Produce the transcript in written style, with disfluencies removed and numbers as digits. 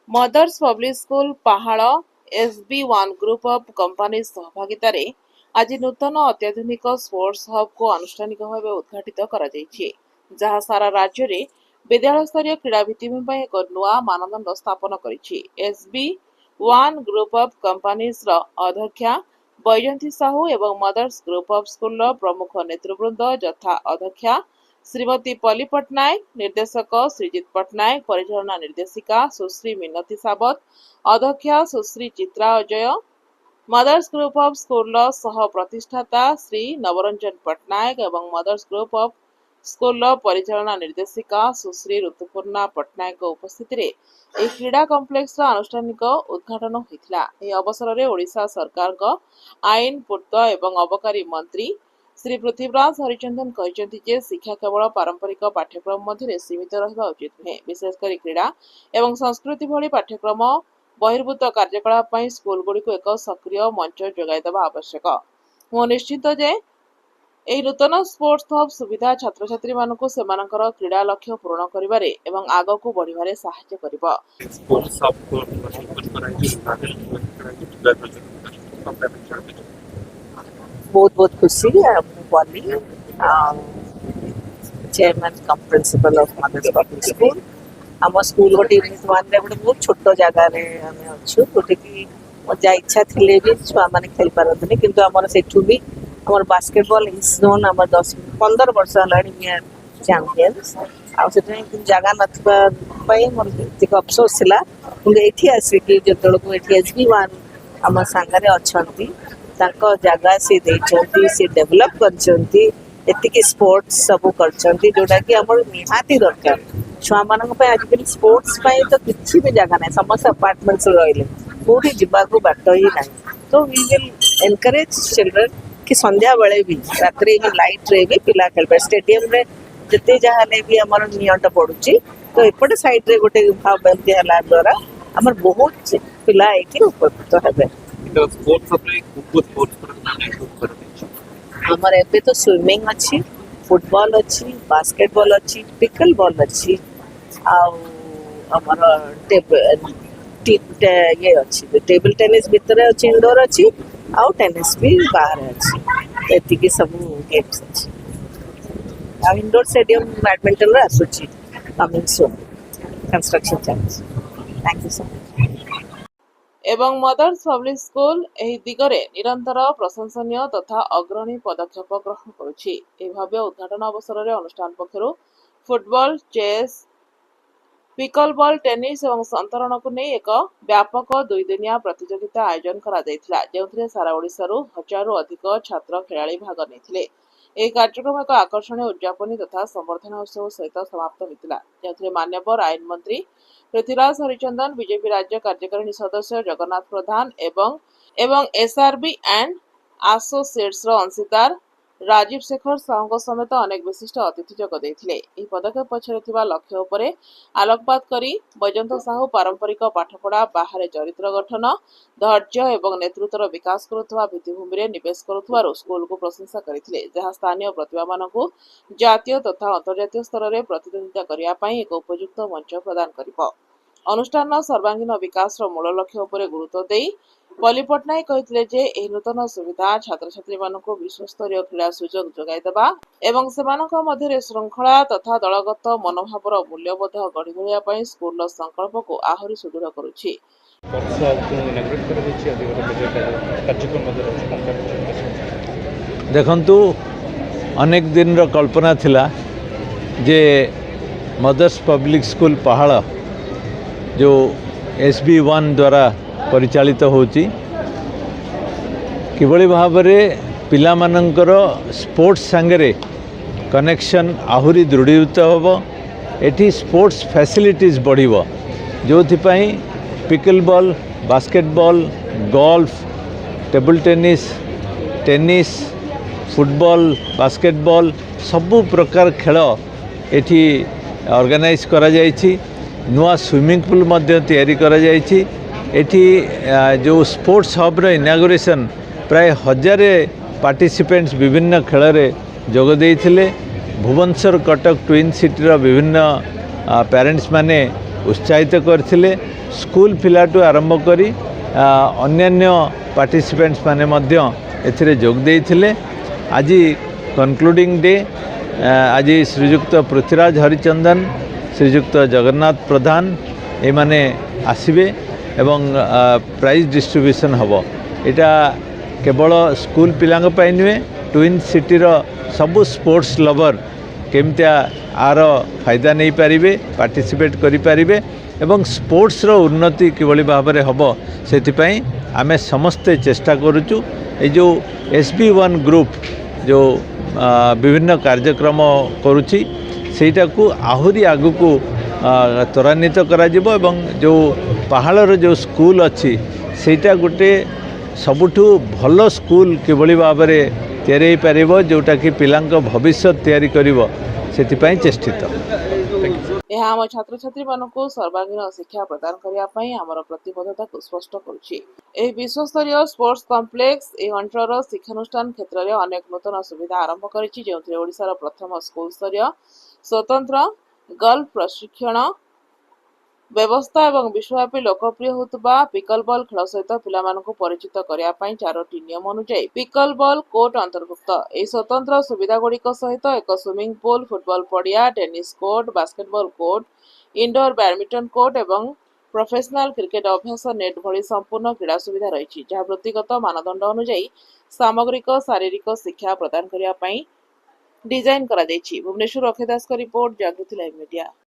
Mother's public school पहाड़ SB1 group of company सहभागितारे आज नूतन अत्याधुनिक स्पोर्ट्स हब को आनुष्ठानिक भाव उद्घाटित करा जायछि, जहाँ सारा राज्य रे विद्यालय स्तरीय क्रीड़ा भित्तिभूमि एक नुआ मानदंड स्थापन करिछि। SB1 ग्रुप ऑफ कंपनीज रो अध्यक्षा बैजंती साहू एवं मदर्स ग्रुप ऑफ स्कूल रो प्रमुख नेतृवृंद यथा अध्यक्षा श्रीमती पल्ली पट्टनायक, निर्देशक श्रीजित पट्टनायक, परिचालना निर्देशिका सुश्री मिनती सावत, अध्यक्षा Sushri Chitra Ajay, mother's group of school सह प्रतिष्ठाता श्री नवरंजन पट्टनायक एवं मदर्स ग्रुप ऑफ स्कूल परिचालना निर्देशिका सुश्री ऋतुपूर्णा पट्टनायक उपस्थित रे क्रीड़ा कम्प्लेक्स आनुष्ठानिक उद्घाटन होइथिला। एही अवसर रे ओडिशा सरकार को आईन पूर्त एवं अबकारी मंत्री श्री पृथ्वीराज हरिचंदन कहते जे शिक्षा केवल पारंपरिक पाठ्यक्रम मध्य सीमित रहा उचित नुहे, विशेषकर क्रीड़ा एवं संस्कृति भली पाठ्यक्रम बहिर्भूत कार्यकलाप स्कूल गुड़िक एक सक्रिय मंच जोगाइदेवा आवश्यक। मु निश्चित जे एही नूतन स्पोर्ट्स हब सुविधा छात्र छात्री मानकु सेमानकर क्रीड़ा लक्ष्य पूर्ण करिबारे एवं आगकु बढ़िबारे सहायता करिबो। बहुत बहुत खुशी बनी chairman cum principal of Mother's public School आम स्कूल गोटे यूनिट वन रे गोटे बहुत छोट जगार आम अच्छु जोटे कि जहाँ इच्छा थे भी छुआ मैंने खेल पारती किंतु आमर सेठू भी आम बास्केटबॉल इज नोन आम 10-15 वर्ष है चैंपियंस आठ जगह नाथी मोर अफसोस था कि आसिक जो SB1 आम सांगे अच्छा जगह सी डेभलप कर स्पोर्ट्स सब कर जोटा कि आम निहाती दरकार छुआ मान आजिकल स्पोर्ट्स तो किसी भी जगह ना समस्त अपार्टमेंट्स रही कौटी जावाक बाट ही ना तो वी विल एनकरेज चिल्ड्रेन कि संध्या बेले भी रात लाइट रे भी पिला खेल स्टेडियम रे जिते जहाँ भी आम नियंटा पड़ुची तो एपटे साइड रे गोटे भावती है द्वारा आम बहुत पिला उपकृत हे। आमर एबे तो स्विमिंग अच्छी, फुटबॉल अच्छी, बास्केटबॉल अच्छी, पिकल बॉल अच्छी, ये अच्छी टेबल टेनिस भितर अच्छी इंडोर अच्छी आउ टेनिस भी बाहर अच्छी एतिकी सब गेम्स अच्छी इंडोर स्टेडियम बैडमिंटन रे आसुची कमिंग सून कंस्ट्रक्शन चलछि। Thank you so much. एवं मदर्स पब्लिक स्कूल एही दिगरे निरंतर प्रशंसनीय तथा अग्रणी पदक्षेप ग्रहण करुछि। एही भाबे उद्घाटन अवसर रे अनुष्ठान पक्षरु football, chess, pickle ball, tennis एवं संतरण को नहीं एक व्यापक 2 दिनिया प्रतियोगिता आयोजन करा जायथिला, जेउथिरे सारा ओडिसा हजारों अधिक छात्र खेलाड़ी भाग नेथिले। यह कार्यक्रम एक आकर्षणीय उद्यापनी तथा संवर्धना उत्सव सहित समाप्त होता, जो मान्यवर आईन मंत्री पृथ्वीराज हरिचंदन, बीजेपी राज्य कार्यकारिणी सदस्य जगन्नाथ प्रधान एवं SRB एंड एसोसिएट्स अंशीदार राजीव शेखर साहू समेत अनेक विशिष्ट अतिथि जोग देथिले। पदक्षेप पछरे लक्ष्य उपरे आलोकपात करी बैजंत साहू पारंपरिक पाठपढ़ा बाहर चरित्र गठन, धैर्य एवं नेतृत्वर विकास करुवा भित्तिभूमि रे निवेश करुवार स्कूल को प्रशंसा करथिले, जहाँ स्थानीय प्रतिभा मानकु जातीय तथा अंतर्जातीय स्तर में प्रतिद्वंदिता करिया पई एक उपयुक्त मंच प्रदान करिबो। अनुष्ठान सर्वांगीन विकास मूल लक्ष्य उपरे गुरुत्व देई पल्ली पट्टनायक कहते जे एही नूतन सुविधा छात्र छात्री मानकु विश्वस्तरीय क्रीड़ा सुजोग जोगाइदेबा एवं सेमानक मध्य श्रृंखला तथा दलगत मनोभावर मूल्यबोध गढ़ी तोलिया पई स्कूल संकल्प को आहरी सुदृढ़ करुछि। देखंतु अनेक दिन रो कल्पना थिला जे मदर्स पब्लिक स्कूल पहाड़ जो SB1 द्वारा परिचालित होची किभली भाव में पिला मानकर स्पोर्ट्स सांगरे कनेक्शन आहुरी दृढ़ीभूत होब, एठी स्पोर्ट्स फैसिलिटीज बढ़िबो, जोथिपाई pickle ball, basketball, golf, table tennis, tennis, football, basketball सबु प्रकार खेल एठी ऑर्गेनाइज करा जायछि। नुआ स्विमिंग पूल मध्य तैयारी करा जायछि। एठी जो स्पोर्ट्स हब रो इनागुरेशन प्राय 1000 पार्टिसिपेंट्स विभिन्न खेल रे जोग देइथिले। भुवनेश्वर कटक ट्विन सिटी रो विभिन्न पेरेंट्स माने उत्साहित करथिले स्कूल पिलाटू आरंभ करी अन्यान्य पार्टिसिपेंट्स माने मध्य एथिरे जोग देइथिले। आज कनक्लूडिंग डे आज श्रीजुक्त पृथ्वीराज हरिचंदन श्रीजुक्त जगन्नाथ प्रधान ए माने आसिबे एवं प्राइज डिस्ट्रीब्यूशन हबो। एटा केवल स्कूल पिलांग पई नुहे ट्विन सिटी रो सबु स्पोर्ट्स लवर केमतिया आर फायदा नहीं पारिबे पार्टिसिपेट करि पारिबे एवं स्पोर्ट्स रो उन्नति किभली भाव में हम से आमे समस्ते चेष्टा करुचु। ए जो SB1 ग्रुप जो विभिन्न कार्यक्रम करुची सेटा को आहुरी आगु को त्वरान्वित करा जिवो एवं जो पहाड़ जो स्कूल अच्छी सेटा गोटे सबुठु भल स्कूल किभली भाव में तैयारी पारिबो जोटा कि पिलांक भविष्य तैयारी करिवो सेतिपई चेष्टित। ଏହା ଆମ ଛାତ୍ରଛାତ୍ରୀମାନଙ୍କୁ ସର୍ବାଙ୍ଗୀନ ଶିକ୍ଷା ପ୍ରଦାନ କରିବା ପାଇଁ ଆମର ପ୍ରତିବଦ୍ଧତାକୁ ସ୍ପଷ୍ଟ କରୁଛି। ଏହି ବିଶ୍ୱସ୍ତରୀୟ ସ୍ପୋର୍ଟସ କମ୍ପ୍ଲେକ୍ସ ଏହି ଅଞ୍ଚଳର ଶିକ୍ଷାନୁଷ୍ଠାନ କ୍ଷେତ୍ରରେ ଅନେକ ନୂତନ ସୁବିଧା ଆରମ୍ଭ କରିଛି, ଯେଉଁଥିରେ ଓଡ଼ିଶାର ପ୍ରଥମ ସ୍କୁଲ ସ୍ତରୀୟ ସ୍ୱତନ୍ତ୍ର ଗଲ୍ଫ ପ୍ରଶିକ୍ଷଣ ବ୍ୟବସ୍ଥା ଏବଂ ବିଶ୍ୱବ୍ୟାପୀ ଲୋକପ୍ରିୟ ହେଉଥିବା ପିକଲ ବଲ୍ ଖେଳ ସହିତ ପିଲାମାନଙ୍କୁ ପରିଚିତ କରିବା ପାଇଁ 4ଟି ନିୟମ ଅନୁଯାୟୀ ପିକଲ ବଲ୍ କୋର୍ଟ ଅନ୍ତର୍ଭୁକ୍ତ। ଏହି ସ୍ୱତନ୍ତ୍ର ସୁବିଧାଗୁଡ଼ିକ ସହିତ ଏକ ସୁଇମିଂ ପୁଲ୍, ଫୁଟବଲ ପଡ଼ିଆ, tennis court, basketball court, indoor badminton court ଏବଂ ପ୍ରଫେସନାଲ କ୍ରିକେଟ ଅଭ୍ୟାସ ନେଟ୍ ଭଳି ସମ୍ପୂର୍ଣ୍ଣ କ୍ରୀଡ଼ା ସୁବିଧା ରହିଛି, ଯାହା ବୃତ୍ତିଗତ ମାନଦଣ୍ଡ ଅନୁଯାୟୀ ସାମଗ୍ରିକ ଶାରୀରିକ ଶିକ୍ଷା ପ୍ରଦାନ କରିବା ପାଇଁ ଡିଜାଇନ କରାଯାଇଛି। ଭୁବନେଶ୍ୱରରୁ ଅକ୍ଷୟ ଦାସଙ୍କ ରିପୋର୍ଟ, ଜାଗୃତି ଲାଇଭ୍ ମିଡିଆ।